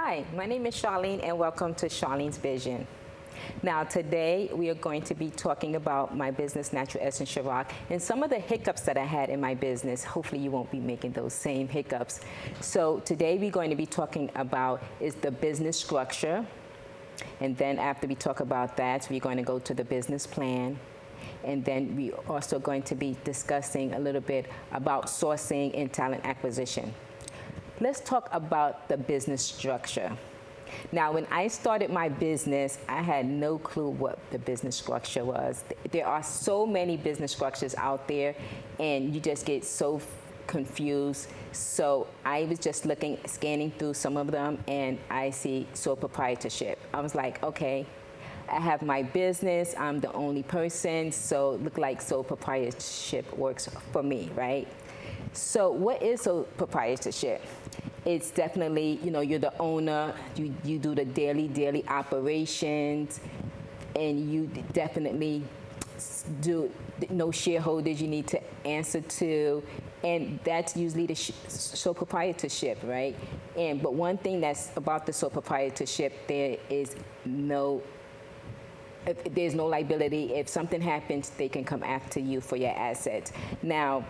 Hi, my name is Charlene and welcome to Charlenes Vision. Now today we are going to be talking about my business, Natural Essence Ciroc, and some of the hiccups that I had in my business. Hopefully you won't be making those same hiccups. So today we're going to be talking about is the business structure, and then after we talk about that, we're going to go to the business plan. And then we're also going to be discussing a little bit about sourcing and talent acquisition. Let's talk about the business structure. Now, when I started my business, I had no clue what the business structure was. There are so many business structures out there, and you just get so confused. So I was just scanning through some of them, and I see sole proprietorship. I was like, okay, I have my business, I'm the only person, so look like sole proprietorship works for me, right? So what is sole proprietorship? It's definitely, you're the owner, you do the daily operations, and you definitely do no shareholders you need to answer to, and that's usually the sole proprietorship, right? But one thing that's about the sole proprietorship, there's no liability. If something happens, they can come after you for your assets. Now,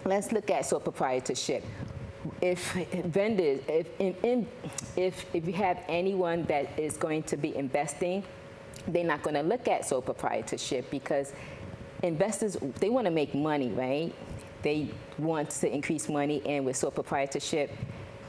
let's look at sole proprietorship. If vendors, if you have anyone that is going to be investing, they're not going to look at sole proprietorship because investors, they want to make money, right? They want to increase money, and with sole proprietorship,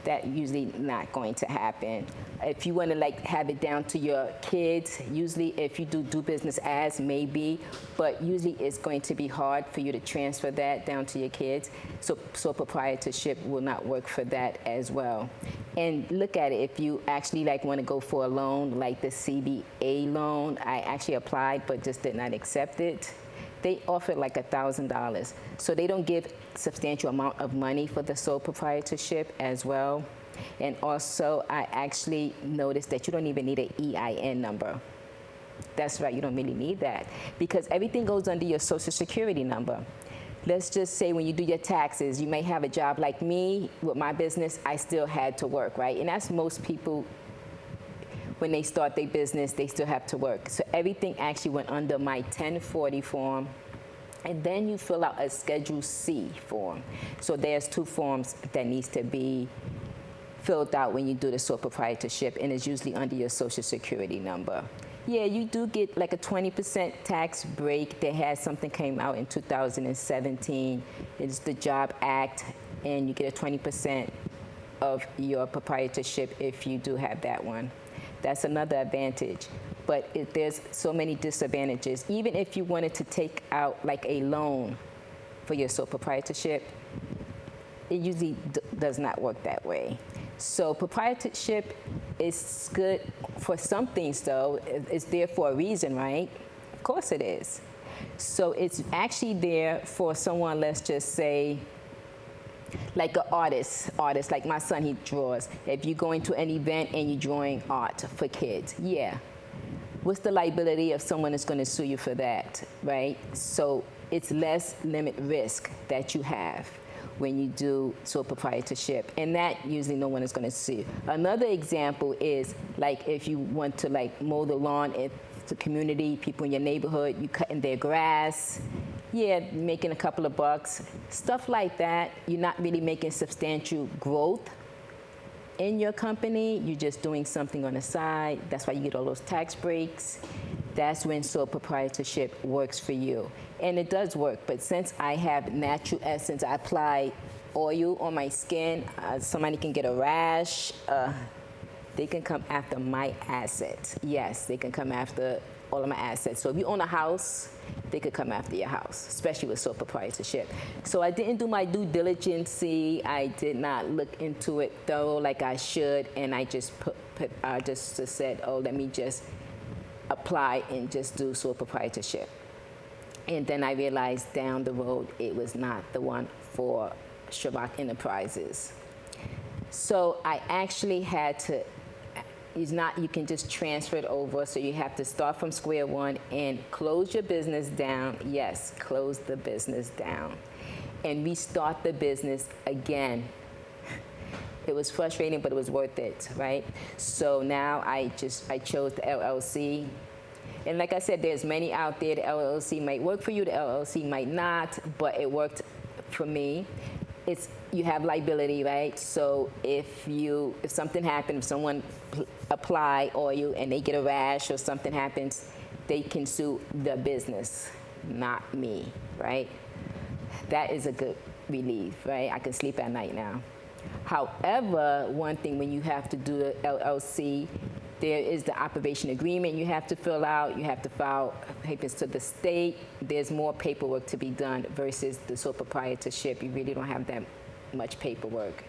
that's usually not going to happen. If you want to have it down to your kids, usually if you do business as, maybe, but usually it's going to be hard for you to transfer that down to your kids. So sole proprietorship will not work for that as well. And look at it, if you actually want to go for a loan, like the CBA loan, I actually applied but just did not accept it. They offered $1,000. So they don't give substantial amount of money for the sole proprietorship as well. And also, I actually noticed that you don't even need an EIN number. That's right, you don't really need that because everything goes under your Social Security number. Let's just say when you do your taxes, you may have a job like me with my business, I still had to work, right? And that's most people. When they start their business, they still have to work. So everything actually went under my 1040 form. And then you fill out a Schedule C form. So there's 2 forms that needs to be filled out when you do the sole proprietorship, and it's usually under your Social Security number. Yeah, you do get a 20% tax break. There has something came out in 2017. It's the Job Act, and you get a 20% of your proprietorship if you do have that one. That's another advantage, but there's so many disadvantages. Even if you wanted to take out a loan for your sole proprietorship, it usually does not work that way. So proprietorship is good for some things, though. It's there for a reason, right? Of course it is. So it's actually there for someone, let's just say, like an artist, like my son, he draws. If you go into an event and you're drawing art for kids, yeah. What's the liability if someone is going to sue you for that, right? So it's less limit risk that you have when you do sole proprietorship, and that usually no one is going to sue you. Another example is if you want to mow the lawn at the community, people in your neighborhood, you cutting their grass. Yeah, making a couple of bucks, stuff like that. You're not really making substantial growth in your company. You're just doing something on the side. That's why you get all those tax breaks. That's when sole proprietorship works for you. And it does work, but since I have Natural Essence, I apply oil on my skin. Somebody can get a rash. They can come after my assets. Yes, they can come after all of my assets. So if you own a house, they could come after your house, especially with sole proprietorship. So I didn't do my due diligence. I did not look into it thorough like I should, and I just just said, oh, let me just apply and just do sole proprietorship. And then I realized down the road it was not the one for Ciroc Enterprises. So I actually had to. You can just transfer it over, so you have to start from square one and close your business down. Yes, close the business down. And restart the business again. It was frustrating, but it was worth it, right? So now I chose the LLC. And like I said, there's many out there. The LLC might work for you, the LLC might not, but it worked for me. You have liability, right? So if something happens, if someone apply oil and they get a rash or something happens, they can sue the business, not me, right? That is a good relief, right? I can sleep at night now. However, one thing when you have to do the LLC, there is the operation agreement you have to fill out. You have to file papers to the state. There's more paperwork to be done versus the sole proprietorship. You really don't have that much paperwork.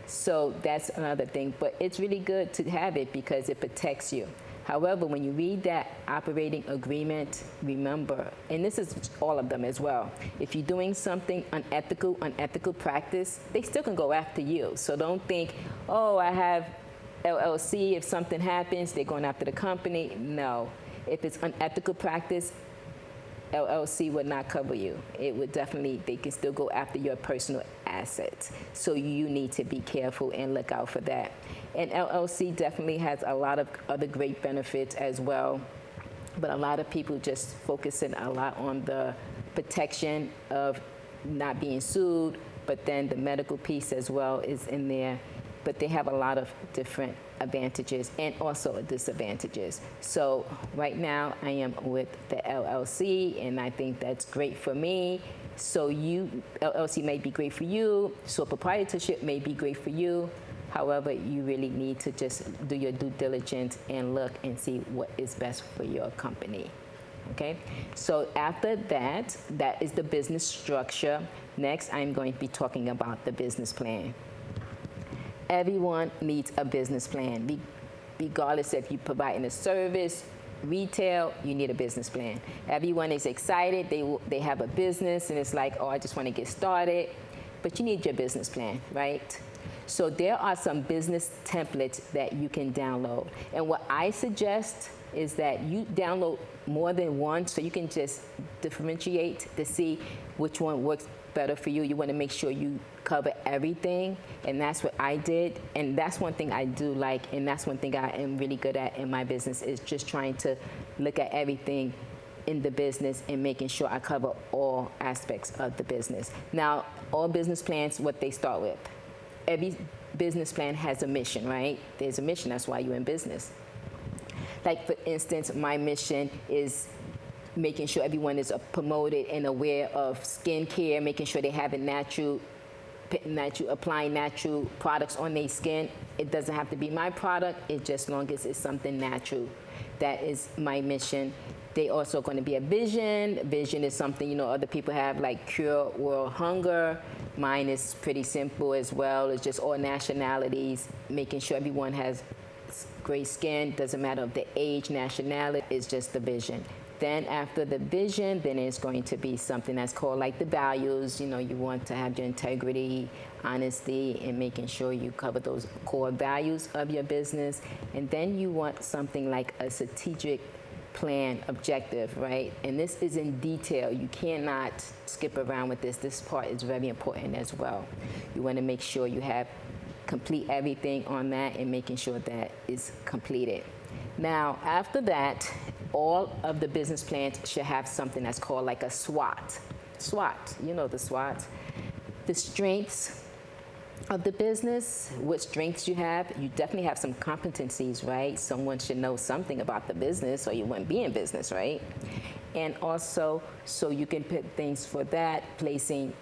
So that's another thing. But it's really good to have it because it protects you. However, when you read that operating agreement, remember, and this is all of them as well, if you're doing something unethical practice, they still can go after you. So don't think, oh, I have LLC, if something happens, they're going after the company. No. If it's unethical practice, LLC would not cover you. It would definitely, they can still go after your personal assets. So you need to be careful and look out for that. And LLC definitely has a lot of other great benefits as well. But a lot of people just focusing a lot on the protection of not being sued, but then the medical piece as well is in there. But they have a lot of different advantages and also disadvantages. So right now I am with the LLC, and I think that's great for me. So LLC may be great for you, so proprietorship may be great for you. However, you really need to just do your due diligence and look and see what is best for your company. Okay, so after that, that is the business structure. Next, I'm going to be talking about the business plan. Everyone needs a business plan. Regardless if you're providing a service, retail, you need a business plan. Everyone is excited. They have a business, and it's like, oh, I just want to get started. But you need your business plan, right? So there are some business templates that you can download. And what I suggest is that you download more than one so you can just differentiate to see which one works better for you. You want to make sure you cover everything, and that's what I did. And that's one thing I do like, and that's one thing I am really good at in my business, is just trying to look at everything in the business and making sure I cover all aspects of the business. Now, all business plans, what they start with. Every business plan has a mission, right? There's a mission, that's why you're in business. Like, for instance, my mission is making sure everyone is promoted and aware of skincare, making sure they have applying natural products on their skin. It doesn't have to be my product, it's just long as it's something natural. That is my mission. They also going to be a vision. Vision is something, other people have, like cure world hunger. Mine is pretty simple as well. It's just all nationalities, making sure everyone has great skin. Doesn't matter of the age, nationality, it's just the vision. Then after the vision, then it's going to be something that's called like the values. You want to have your integrity, honesty, and making sure you cover those core values of your business. And then you want something like a strategic plan objective, right? And this is in detail. You cannot skip around with this. This part is very important as well. You want to make sure you have complete everything on that and making sure that is completed. Now, after that, all of the business plans should have something that's called like a SWOT. SWOT, the SWOT. The strengths of the business, what strengths you have. You definitely have some competencies, right? Someone should know something about the business or you wouldn't be in business, right? And also, so you can put things for that, placing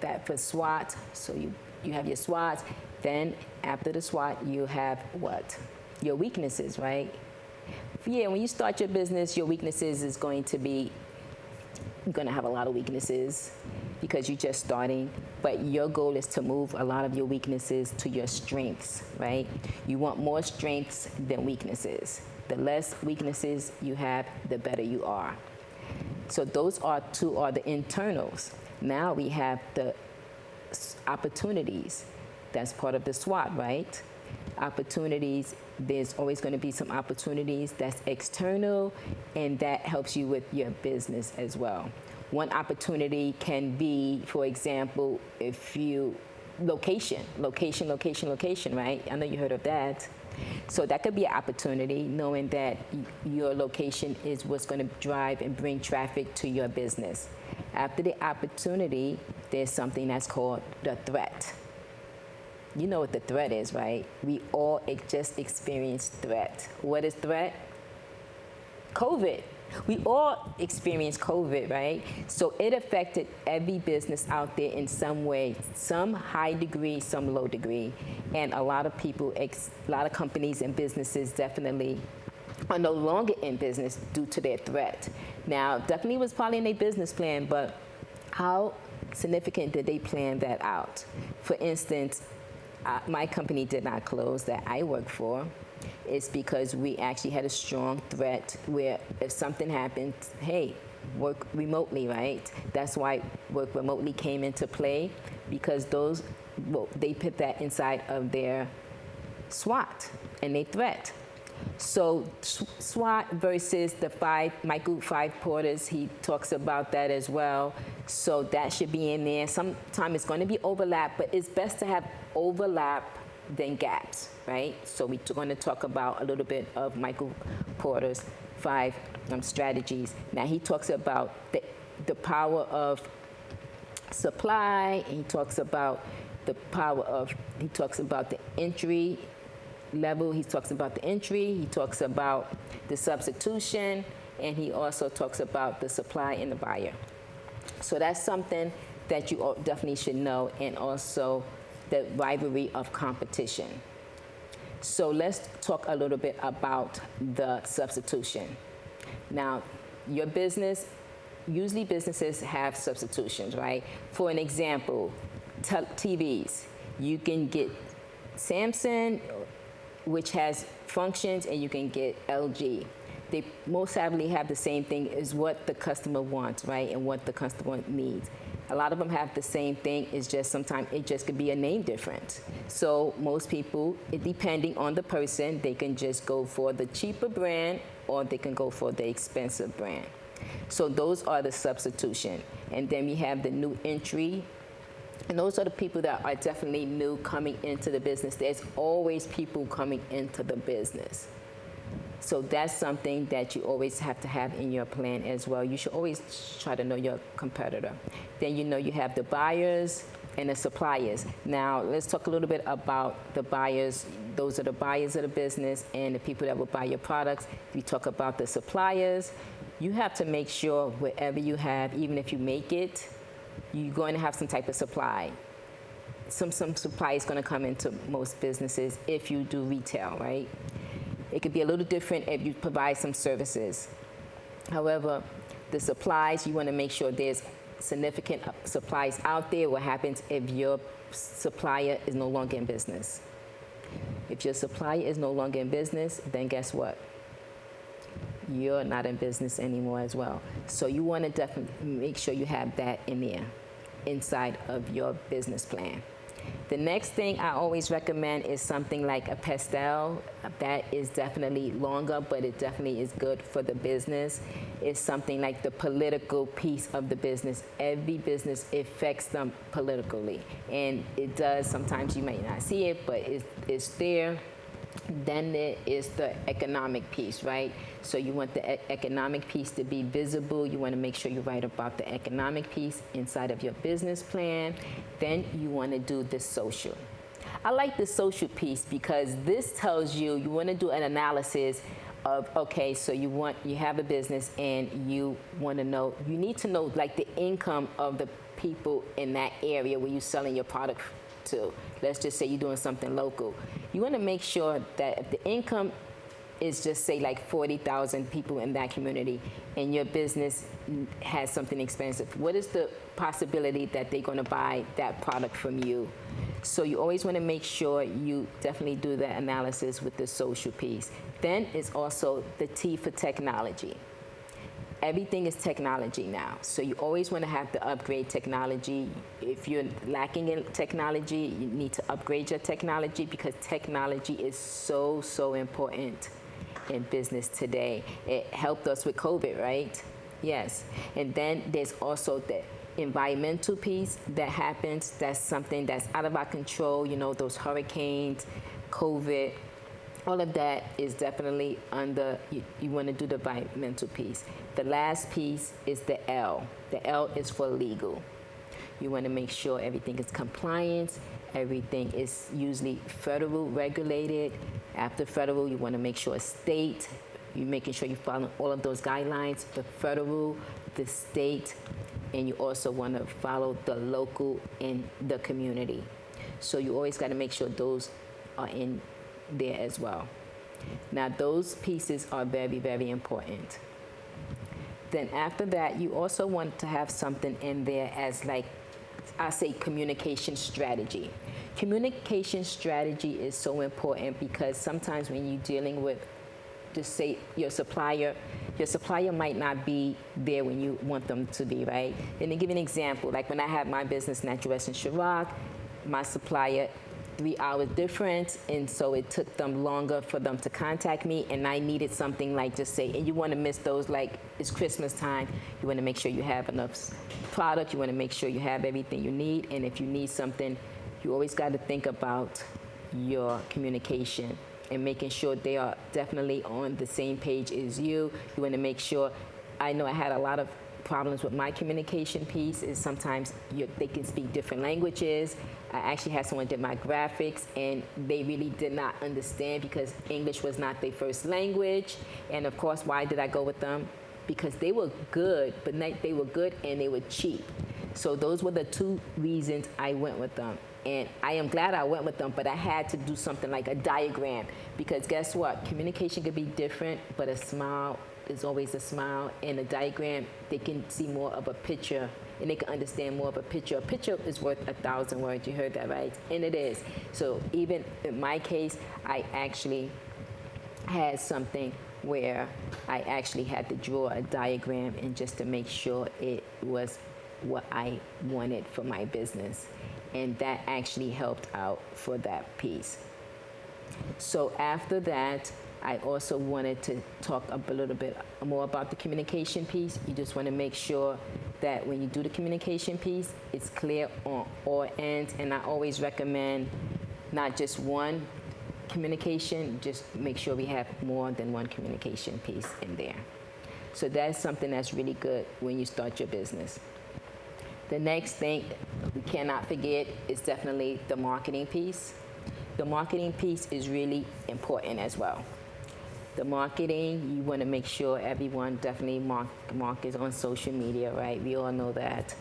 that for SWOT. So you have your SWOT. Then after the SWOT, you have what? Your weaknesses, right? Yeah, when you start your business, your weaknesses is going to be, you're going to have a lot of weaknesses because you're just starting. But your goal is to move a lot of your weaknesses to your strengths, right? You want more strengths than weaknesses. The less weaknesses you have, the better you are. So those are the internals. Now we have the opportunities. That's part of the SWOT, right? Opportunities, there's always going to be some opportunities that's external, and that helps you with your business as well. One opportunity can be, for example, if you location, right? I know you heard of that. So that could be an opportunity, knowing that your location is what's going to drive and bring traffic to your business. After the opportunity, there's something that's called the threat. You know what the threat is, right? We all just experienced threat. What is threat? COVID. We all experienced COVID, right? So it affected every business out there in some way, some high degree, some low degree. And a lot of people, a lot of companies and businesses definitely are no longer in business due to their threat. Now, definitely was probably in their business plan, but how significant did they plan that out? For instance, my company did not close that I work for. It's because we actually had a strong threat where if something happened, hey, work remotely, right? That's why work remotely came into play, because they put that inside of their SWOT and they threat. So SWOT versus my group 5 porters, he talks about that as well. So that should be in there. Sometimes it's going to be overlap, but it's best to have overlap than gaps, right? So we're going to talk about a little bit of Michael Porter's 5 strategies. Now he talks about the power of supply. He talks about the entry level. He talks about the entry. He talks about the substitution, and he also talks about the supply and the buyer. So that's something that you definitely should know, and also the rivalry of competition. So let's talk a little bit about the substitution. Now, your business, usually businesses have substitutions, right? For an example, TVs. You can get Samsung, which has functions, and you can get LG. They most heavily have the same thing as what the customer wants, right? And what the customer needs. A lot of them have the same thing. It's just sometimes it just could be a name difference. So most people, depending on the person, they can just go for the cheaper brand or they can go for the expensive brand. So those are the substitution. And then we have the new entry. And those are the people that are definitely new coming into the business. There's always people coming into the business. So that's something that you always have to have in your plan as well. You should always try to know your competitor. Then you have the buyers and the suppliers. Now, let's talk a little bit about the buyers. Those are the buyers of the business and the people that will buy your products. We talk about the suppliers. You have to make sure wherever you have, even if you make it, you're going to have some type of supply. Some supply is going to come into most businesses if you do retail, right? It could be a little different if you provide some services. However, the supplies, you want to make sure there's significant supplies out there. What happens if your supplier is no longer in business? If your supplier is no longer in business, then guess what? You're not in business anymore as well. So you want to definitely make sure you have that in there, inside of your business plan. The next thing I always recommend is something like a pastel. That is definitely longer, but it definitely is good for the business. It's something like the political piece of the business. Every business affects them politically, and it does. Sometimes you may not see it, but it's there. Then there is the economic piece, right? So you want the economic piece to be visible. You want to make sure you write about the economic piece inside of your business plan. Then you want to do the social. I like the social piece because this tells you want to do an analysis of, okay, so you have a business and you need to know like the income of the people in that area where you're selling your product to. Let's just say you're doing something local. You want to make sure that if the income is just say like 40,000 people in that community and your business has something expensive, what is the possibility that they're going to buy that product from you? So you always want to make sure you definitely do that analysis with the social piece. Then it's also the T for technology. Everything is technology now. So you always want to have to upgrade technology. If you're lacking in technology, you need to upgrade your technology because technology is so, so important in business today. It helped us with COVID, right? Yes. And then there's also the environmental piece that happens. That's something that's out of our control, those hurricanes, COVID, all of that is definitely under, you want to do the environmental piece. The last piece is the L. The L is for legal. You want to make sure everything is compliance, everything is usually federal regulated. After federal, you want to make sure it's state. You're making sure you follow all of those guidelines, the federal, the state, and you also want to follow the local and the community. So you always got to make sure those are in there as well. Now those pieces are very, very important. Then after that, you also want to have something in there as like, I say communication strategy. Communication strategy is so important because sometimes when you're dealing with, just say your supplier might not be there when you want them to be, right? And to give you an example, like when I had my business, Natural West in Chirac, my supplier, 3 hours difference, and so it took them longer for them to contact me, and I needed something like, just say, and you want to miss those, like it's Christmas time, you want to make sure you have enough product, you want to make sure you have everything you need, and if you need something, you always got to think about your communication and making sure they are definitely on the same page as you. You want to make sure, I know I had a lot of problems with my communication piece is sometimes they can speak different languages. I actually had someone did my graphics and they really did not understand because English was not their first language. And of course, why did I go with them? Because they were good, but they were good and they were cheap. So those were the 2 reasons I went with them. And I am glad I went with them, but I had to do something like a diagram because guess what? Communication could be different, but a smile is always a smile, and a diagram, they can see more of a picture and they can understand more of a picture. A picture is worth 1,000 words. You heard that, right? And it is. So even in my case, I actually had something where I actually had to draw a diagram and just to make sure it was what I wanted for my business. And that actually helped out for that piece. So after that, I also wanted to talk a little bit more about the communication piece. You just want to make sure that when you do the communication piece, it's clear on all ends. And I always recommend not just one communication, just make sure we have more than one communication piece in there. So that's something that's really good when you start your business. The next thing we cannot forget is definitely the marketing piece. The marketing piece is really important as well. The marketing, you want to make sure everyone definitely markets on social media, right? We all know that.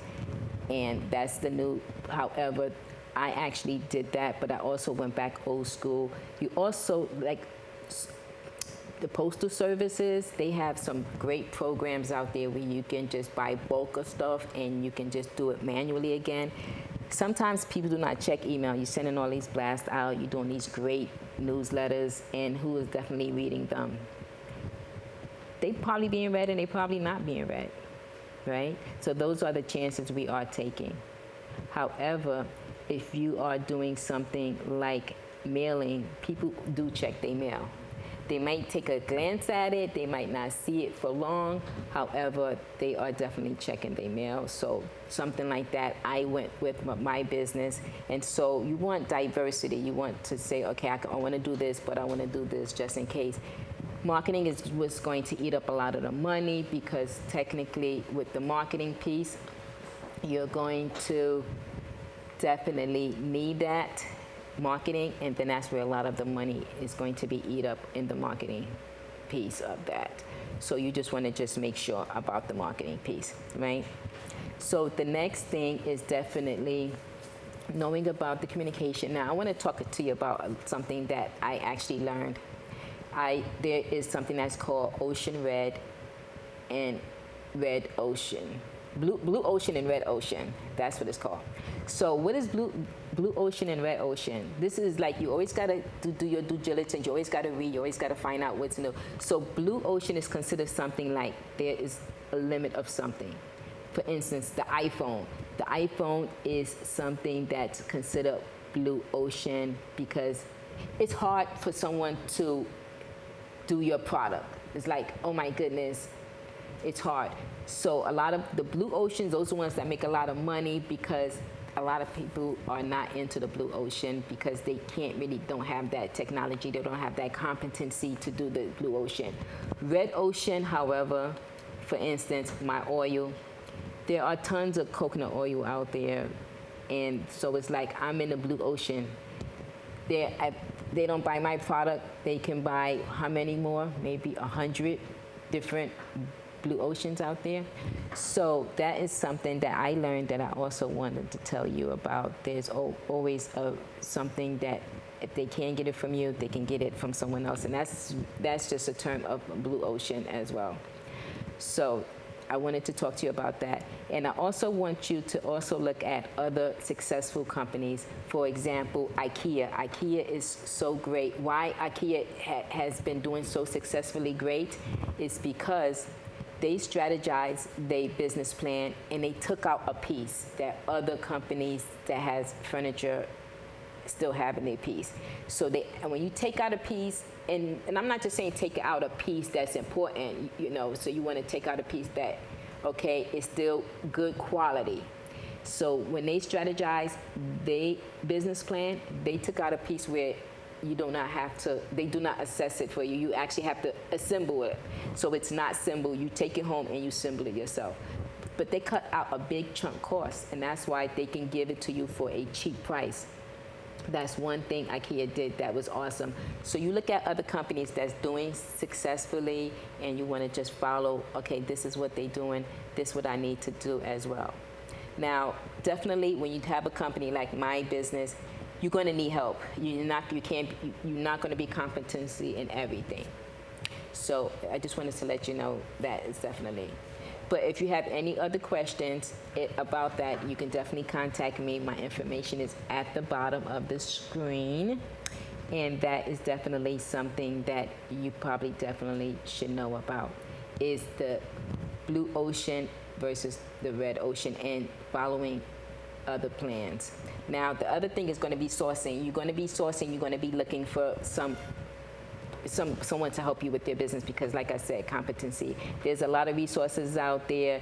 And that's the new, however, I actually did that, but I also went back old school. You also, like the postal services, they have some great programs out there where you can just buy bulk of stuff and you can just do it manually again. Sometimes people do not check email. You're sending all these blasts out, you're doing these great newsletters, and who is definitely reading them? They probably being read and they probably not being read, right? So those are the chances we are taking. However, if you are doing something like mailing, people do check their mail. They might take a glance at it, they might not see it for long, however, they are definitely checking their mail. So something like that, I went with my business. And so you want diversity. You want to say, okay, I want to do this, but I want to do this just in case. Marketing is what's going to eat up a lot of the money because technically with the marketing piece, you're going to definitely need that marketing, and then that's where a lot of the money is going to be eat up in the marketing piece of that. So you just want to just make sure about the marketing piece, right? So the next thing is definitely knowing about the communication. Now I want to talk to you about something that I actually learned. There is something that's called Ocean Red and Red Ocean. Blue Ocean and Red Ocean, that's what it's called. So what is Blue Ocean and Red Ocean? This is like you always got to do your due diligence, you always got to read, you always got to find out what's new. So Blue Ocean is considered something like there is a limit of something. For instance, the iPhone. The iPhone is something that's considered Blue Ocean because it's hard for someone to do your product. It's like, oh my goodness, it's hard. So a lot of the blue oceans, those are the ones that make a lot of money because a lot of people are not into the blue ocean because they don't have that technology, they don't have that competency to do the blue ocean. Red ocean, however, for instance, my oil, there are tons of coconut oil out there, and so it's like I'm in the blue ocean. They don't buy my product, they can buy how many more? Maybe 100 different blue oceans out there. So that is something that I learned that I also wanted to tell you about. There's always something that if they can't get it from you, they can get it from someone else, and that's just a term of blue ocean as well. So I wanted to talk to you about that. And I also want you to also look at other successful companies. For example, IKEA. IKEA is so great. Why IKEA has been doing so successfully great is because they strategized their business plan and they took out a piece that other companies that has furniture still have in their piece. So and when you take out a piece, and I'm not just saying take out a piece that's important, so you want to take out a piece that, okay, is still good quality. So when they strategize their business plan, they took out a piece where you do not have to, they do not assess it for you. You actually have to assemble it. So it's not assembled. You take it home and you assemble it yourself. But they cut out a big chunk cost, and that's why they can give it to you for a cheap price. That's one thing IKEA did that was awesome. So you look at other companies that's doing successfully and you want to just follow, okay, this is what they're doing, this is what I need to do as well. Now, definitely when you have a company like my business, you're going to need help. You're not going to be competency in everything. So I just wanted to let you know that is definitely. But if you have any other questions about that, you can definitely contact me. My information is at the bottom of the screen. And that is definitely something that you probably definitely should know about, is the blue ocean versus the red ocean and following other plans. Now, the other thing is going to be sourcing. You're going to be sourcing. You're going to be looking for someone to help you with their business because, like I said, competency. There's a lot of resources out there.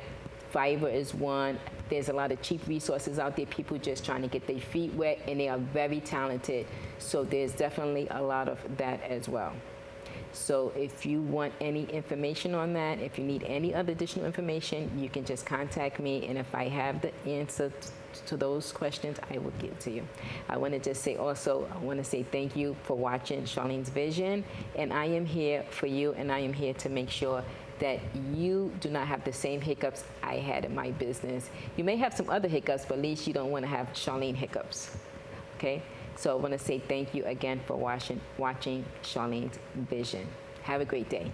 Fiverr is one. There's a lot of cheap resources out there. People just trying to get their feet wet, and they are very talented. So there's definitely a lot of that as well. So if you want any information on that, if you need any other additional information, you can just contact me, and if I have the answer to those questions, I will give it to you. I want to just say also, I want to say thank you for watching Charlenes Vision, and I am here for you, and I am here to make sure that you do not have the same hiccups I had in my business. You may have some other hiccups, but at least you don't want to have Charlene hiccups, okay? So I want to say thank you again for watching Charlenes Vision. Have a great day.